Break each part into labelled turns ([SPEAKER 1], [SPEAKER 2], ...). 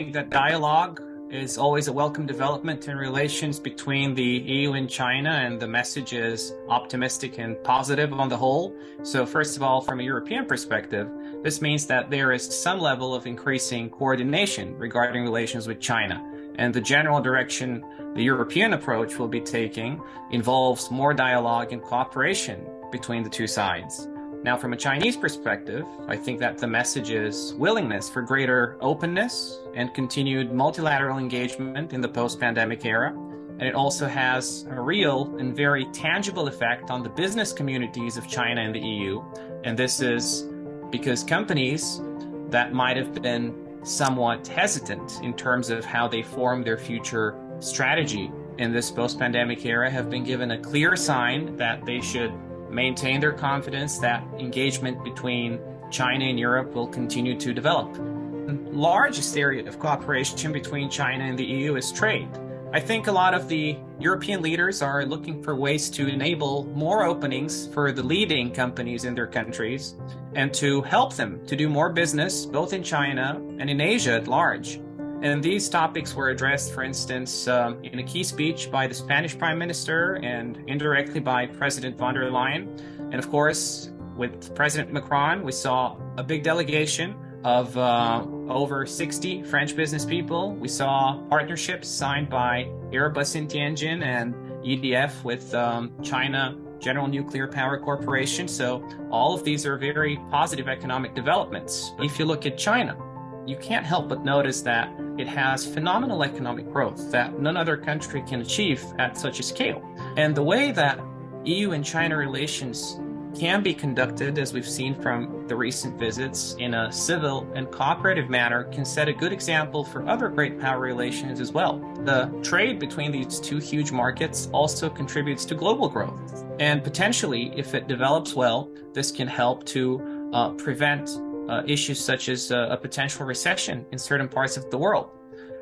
[SPEAKER 1] think that dialogue is always a welcome development in relations between the EU and China, and the message is optimistic and positive on the whole. So first of all, from a European perspective, this means that there is some level of increasing coordination regarding relations with China. And the general direction the European approach will be taking involves more dialogue and cooperation between the two sides. Now, from a Chinese perspective, I think that the message is willingness for greater openness and continued multilateral engagement in the post-pandemic era. And it also has a real and very tangible effect on the business communities of China and the EU. And this is because companies that might have been somewhat hesitant in terms of how they form their future strategy in this post-pandemic era have been given a clear sign that they should maintain their confidence that engagement between China and Europe will continue to develop. The largest area of cooperation between China and the EU is trade. I think a lot of the European leaders are looking for ways to enable more openings for the leading companies in their countries and to help them to do more business both in China and in Asia at large. And these topics were addressed, for instance, in a key speech by the Spanish Prime Minister and indirectly by President von der Leyen. And of course, with President Macron, we saw a big delegation of over 60 French business people. We saw partnerships signed by Airbus in Tianjin and EDF with China General Nuclear Power Corporation. So all of these are very positive economic developments. If you look at China, you can't help but notice that it has phenomenal economic growth that none other country can achieve at such a scale. And the way that EU and China relations can be conducted, as we've seen from the recent visits, in a civil and cooperative manner can set a good example for other great power relations as well. The trade between these two huge markets also contributes to global growth. And potentially, if it develops well, this can help to prevent issues such as a potential recession in certain parts of the world.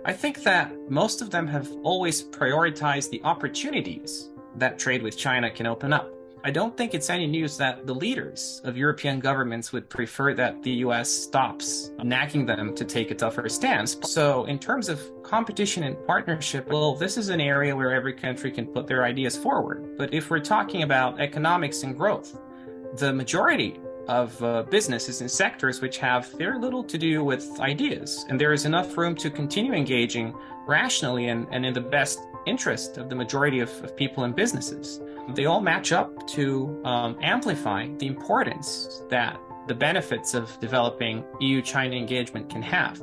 [SPEAKER 1] I think that most of them have always prioritized the opportunities that trade with China can open up. I don't think it's any news that the leaders of European governments would prefer that the US stops nagging them to take a tougher stance. So in terms of competition and partnership, well, this is an area where every country can put their ideas forward. But if we're talking about economics and growth, the majority of businesses in sectors which have very little to do with ideas, and there is enough room to continue engaging rationally and in the best interest of the majority of people and businesses. They all match up to amplify the importance that the benefits of developing EU-China engagement can have.